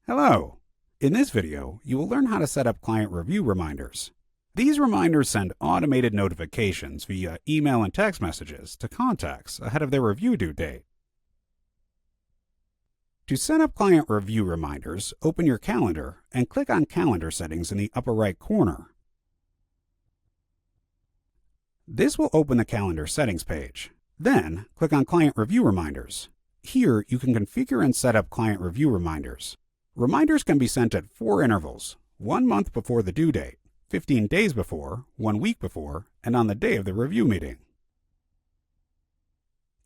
Hello! In this video, you will learn how to set up client review reminders. These reminders send automated notifications via email and text messages to contacts ahead of their review due date. To set up client review reminders, open your calendar and click on Calendar Settings in the upper right corner. This will open the Calendar Settings page. Then, click on Client Review Reminders. Here, you can configure and set up client review reminders. Reminders can be sent at 4 intervals: 1 month before the due date, 15 days before, 1 week before, and on the day of the review meeting.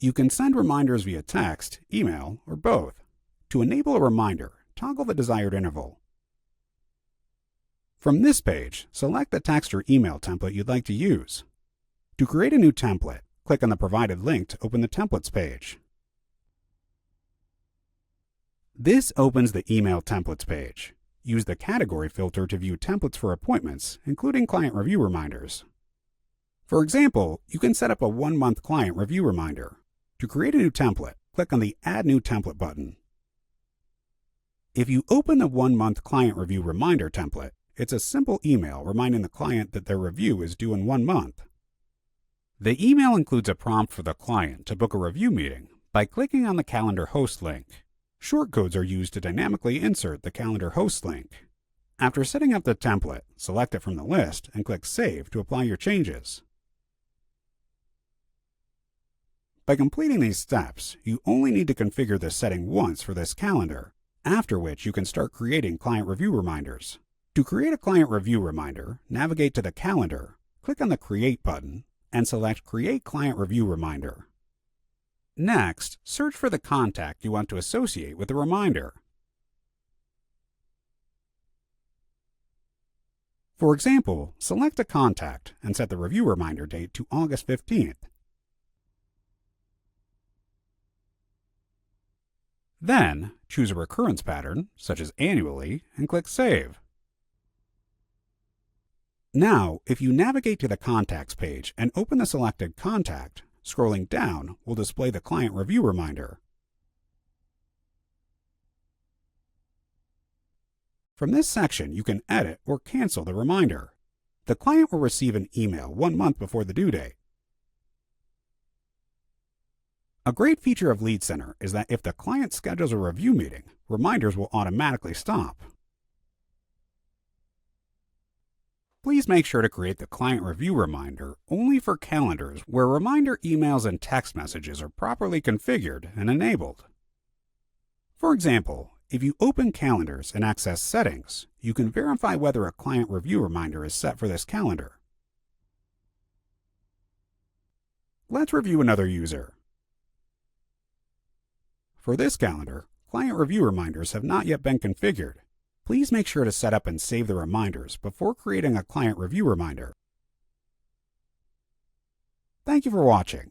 You can send reminders via text, email, or both. To enable a reminder, toggle the desired interval. From this page, select the text or email template you'd like to use. To create a new template, click on the provided link to open the Templates page. This opens the Email Templates page. Use the category filter to view templates for appointments, including client review reminders. For example, you can set up a 1-month client review reminder. To create a new template, click on the Add New Template button. If you open the 1-month client review reminder template, it's a simple email reminding the client that their review is due in 1 month. The email includes a prompt for the client to book a review meeting by clicking on the Calendar Host link. Shortcodes are used to dynamically insert the Calendar Host link. After setting up the template, select it from the list and click Save to apply your changes. By completing these steps, you only need to configure this setting once for this calendar, after which you can start creating client review reminders. To create a client review reminder, navigate to the calendar, click on the Create button, and select Create Client Review Reminder. Next, search for the contact you want to associate with the reminder. For example, select a contact and set the review reminder date to August 15th. Then, choose a recurrence pattern, such as annually, and click Save. Now, if you navigate to the Contacts page and open the selected contact, scrolling down will display the client review reminder. From this section, you can edit or cancel the reminder. The client will receive an email 1 month before the due date. A great feature of LeadCenter is that if the client schedules a review meeting, reminders will automatically stop. Please make sure to create the client review reminder only for calendars where reminder emails and text messages are properly configured and enabled. For example, if you open Calendars and access Settings, you can verify whether a client review reminder is set for this calendar. Let's review another user. For this calendar, client review reminders have not yet been configured. Please make sure to set up and save the reminders before creating a client review reminder. Thank you for watching.